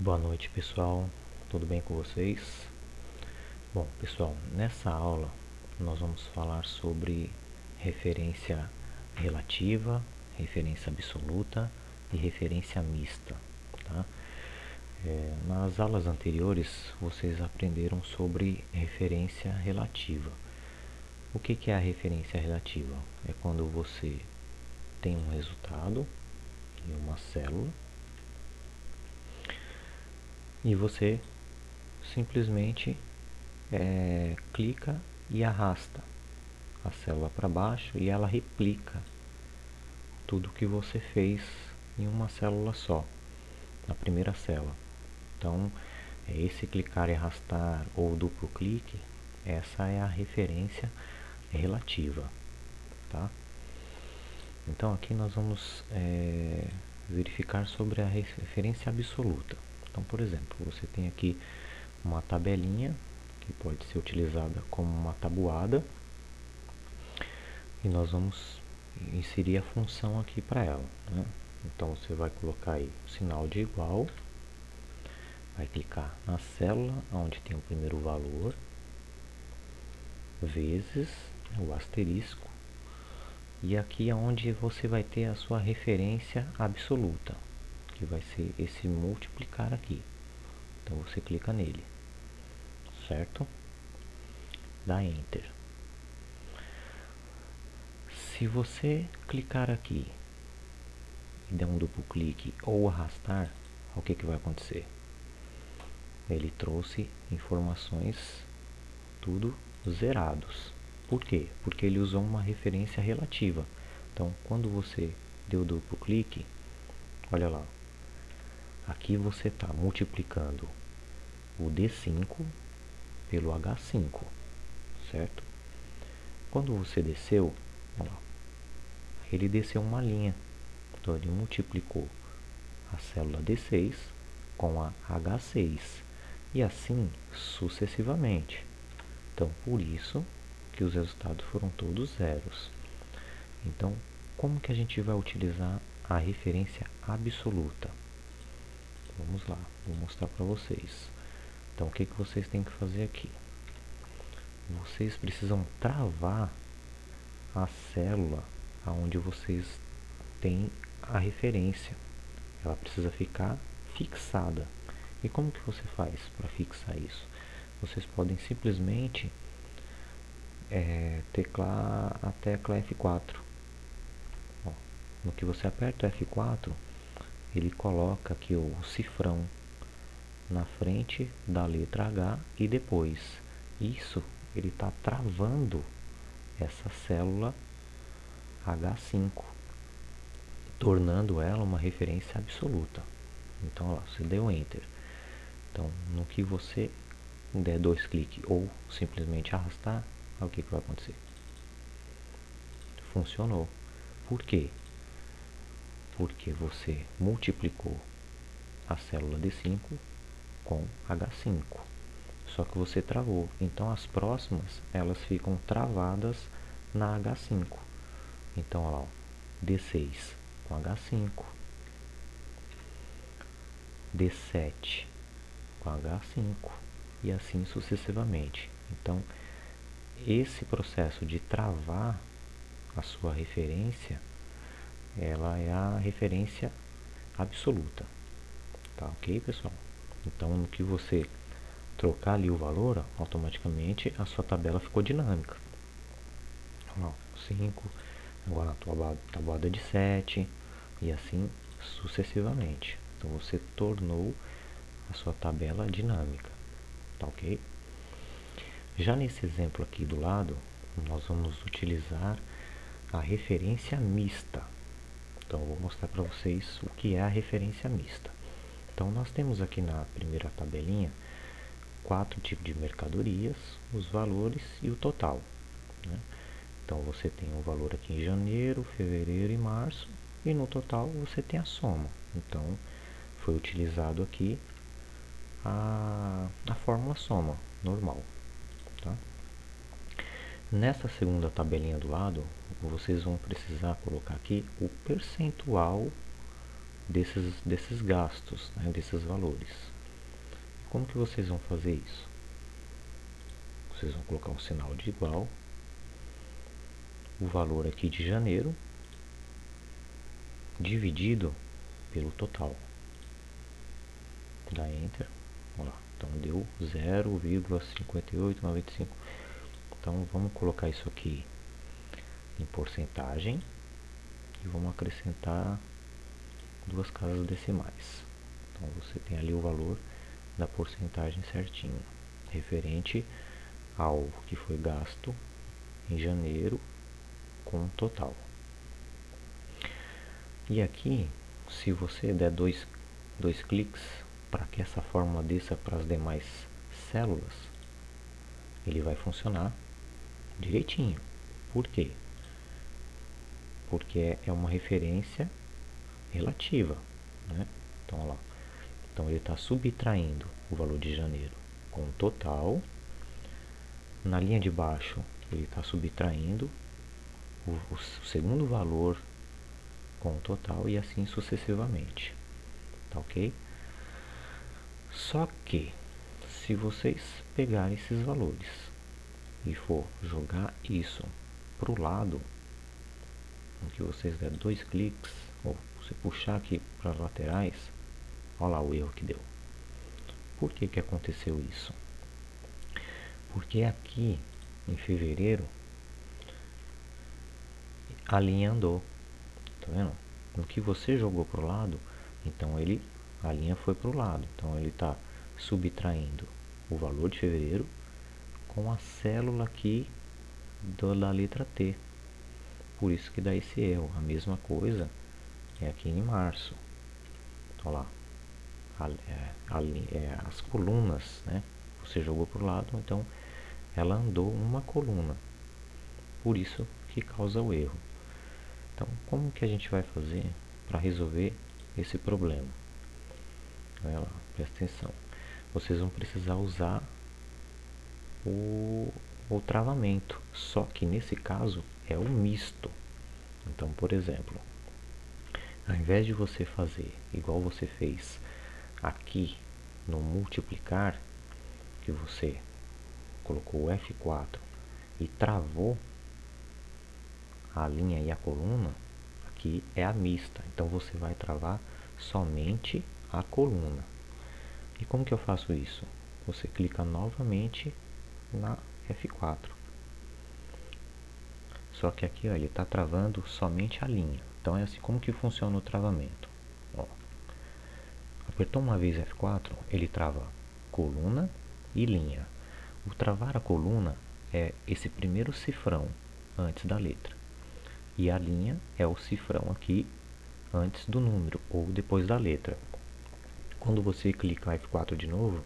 Boa noite, pessoal. Tudo bem com vocês? Bom, pessoal, nessa aula nós vamos falar sobre referência relativa, referência absoluta e referência mista, tá? Nas aulas anteriores vocês aprenderam sobre referência relativa. O que é a referência relativa? É quando você tem um resultado em uma célula e você simplesmente clica e arrasta a célula para baixo e ela replica tudo que você fez em uma célula só, na primeira célula. Então, esse clicar e arrastar ou duplo clique, essa é a referência relativa, tá? Então, aqui nós vamos verificar sobre a referência absoluta. Então, por exemplo, você tem aqui uma tabelinha que pode ser utilizada como uma tabuada e nós vamos inserir a função aqui para ela, né? Então você vai colocar aí o sinal de igual, vai clicar na célula onde tem o primeiro valor, vezes o asterisco, e aqui é onde você vai ter a sua referência absoluta, que vai ser esse multiplicar aqui. Então você clica nele, certo? Dá Enter. Se você clicar aqui e der um duplo clique ou arrastar, o que vai acontecer? Ele trouxe informações tudo zerados. Por quê? Porque ele usou uma referência relativa. Então, quando você deu duplo clique, olha lá, aqui você está multiplicando o D5 pelo H5, certo? Quando você desceu, olha lá, ele desceu uma linha. Então, ele multiplicou a célula D6 com a H6 e assim sucessivamente. Então, por isso que os resultados foram todos zeros. Então, como que a gente vai utilizar a referência absoluta? Vamos lá, vou mostrar para vocês. Então, o que vocês têm que fazer aqui? Vocês precisam travar a célula onde vocês têm a referência. Ela precisa ficar fixada. E como que você faz para fixar isso? Vocês podem simplesmente teclar a tecla F4. Ó, no que você aperta o F4, ele coloca aqui o cifrão na frente da letra H e depois. Isso ele está travando essa célula H5, tornando ela uma referência absoluta. Então, lá, você deu Enter. Então, no que você der dois cliques ou simplesmente arrastar, o que vai acontecer? Funcionou. Por quê? Porque você multiplicou a célula D5 com H5. Só que você travou. Então, as próximas, elas ficam travadas na H5. Então, olha lá, D6 com H5, D7 com H5 e assim sucessivamente. Então, esse processo de travar a sua referência, ela é a referência absoluta. Tá ok, pessoal? Então, no que você trocar ali o valor, automaticamente a sua tabela ficou dinâmica. Ó, 5, agora a tabuada de 7 e assim sucessivamente. Então você tornou a sua tabela dinâmica, tá ok? Já nesse exemplo aqui do lado, nós vamos utilizar a referência mista. Então eu vou mostrar para vocês o que é a referência mista. Então nós temos aqui na primeira tabelinha 4 tipos de mercadorias, os valores e o total, né? Então você tem o valor aqui em janeiro, fevereiro e março, e no total você tem a soma. Então foi utilizado aqui a fórmula soma normal, tá? Nessa segunda tabelinha do lado, vocês vão precisar colocar aqui o percentual desses gastos, né, desses valores. Como que vocês vão fazer isso? Vocês vão colocar um sinal de igual, o valor aqui de janeiro, dividido pelo total. Dá Enter. Vamos lá. Então deu 0,5895. Então vamos colocar isso aqui em porcentagem e vamos acrescentar 2 casas decimais. Então você tem ali o valor da porcentagem certinho, referente ao que foi gasto em janeiro com o total. E aqui, se você der dois cliques para que essa fórmula desça para as demais células, ele vai funcionar direitinho. Por quê? Porque é uma referência relativa, né? Então, olha lá. Então ele está subtraindo o valor de janeiro com o total. Na linha de baixo ele está subtraindo o segundo valor com o total e assim sucessivamente. Tá ok? Só que se vocês pegarem esses valores e for jogar isso para o lado, em que vocês der 2 cliques, ou você puxar aqui para as laterais, olha lá o erro que deu. Por que que aconteceu isso? Porque aqui em fevereiro a linha andou, tá vendo? No que você jogou para o lado, então a linha foi para o lado, então ele está subtraindo o valor de fevereiro com a célula aqui da letra T. Por isso que dá esse erro. A mesma coisa é aqui em março. Olha lá, as colunas, né? Você jogou para o lado, então ela andou uma coluna. Por isso que causa o erro. Então, como que a gente vai fazer para resolver esse problema? Olha lá, presta atenção. Vocês vão precisar usar o travamento, só que nesse caso é o misto. Então, por exemplo, ao invés de você fazer igual você fez aqui no multiplicar, que você colocou o F4 e travou a linha e a coluna, aqui é a mista. Então você vai travar somente a coluna. E como que eu faço isso? Você clica novamente na F4. Só que aqui ó, ele está travando somente a linha. Então é assim como que funciona o travamento. Ó, apertou uma vez F4, ele trava coluna e linha. O travar a coluna é esse primeiro cifrão antes da letra. E a linha é o cifrão aqui antes do número ou depois da letra. Quando você clica F4 de novo,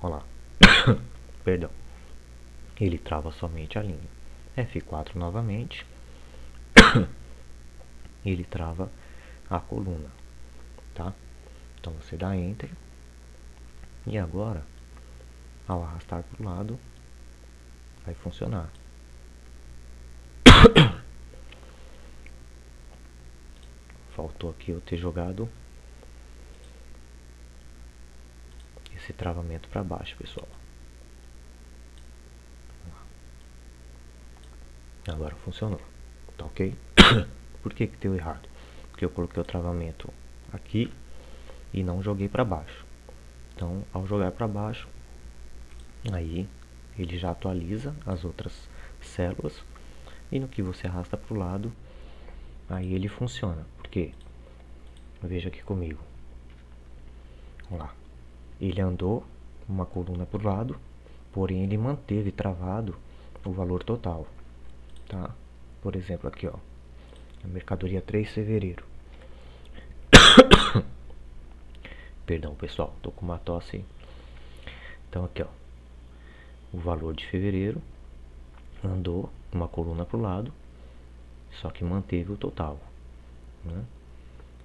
olha lá, perdão, ele trava somente a linha. F4 novamente, ele trava a coluna, tá? Então você dá Enter e agora, ao arrastar para o lado, vai funcionar. Faltou aqui eu ter jogado esse travamento para baixo, pessoal. Agora funcionou, tá ok? Por que que deu errado? Porque eu coloquei o travamento aqui e não joguei para baixo. Então, ao jogar para baixo, aí ele já atualiza as outras células e no que você arrasta para o lado, aí ele funciona. Por quê? Veja aqui comigo. Olha lá. Ele andou uma coluna para o lado, porém ele manteve travado o valor total. Tá? Por exemplo, aqui ó, a mercadoria 3 de fevereiro. Perdão, pessoal, tô com uma tosse. Então aqui ó, o valor de fevereiro andou uma coluna para o lado, só que manteve o total, né?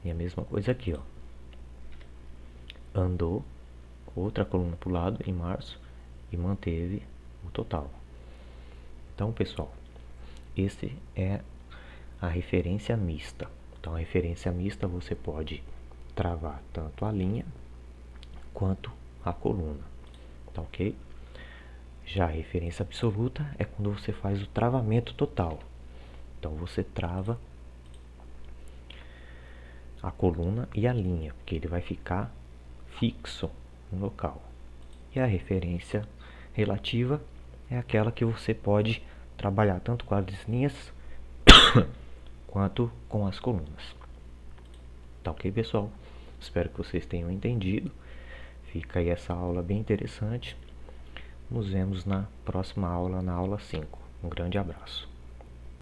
E a mesma coisa aqui ó, andou outra coluna para o lado em março e manteve o total. Então pessoal, esse é a referência mista. Então a referência mista você pode travar tanto a linha quanto a coluna, tá ok? Já a referência absoluta é quando você faz o travamento total. Então você trava a coluna e a linha, porque ele vai ficar fixo no local. E a referência relativa é aquela que você pode trabalhar tanto com as linhas quanto com as colunas. Tá ok, pessoal? Espero que vocês tenham entendido. Fica aí essa aula bem interessante. Nos vemos na próxima aula, na aula 5. Um grande abraço.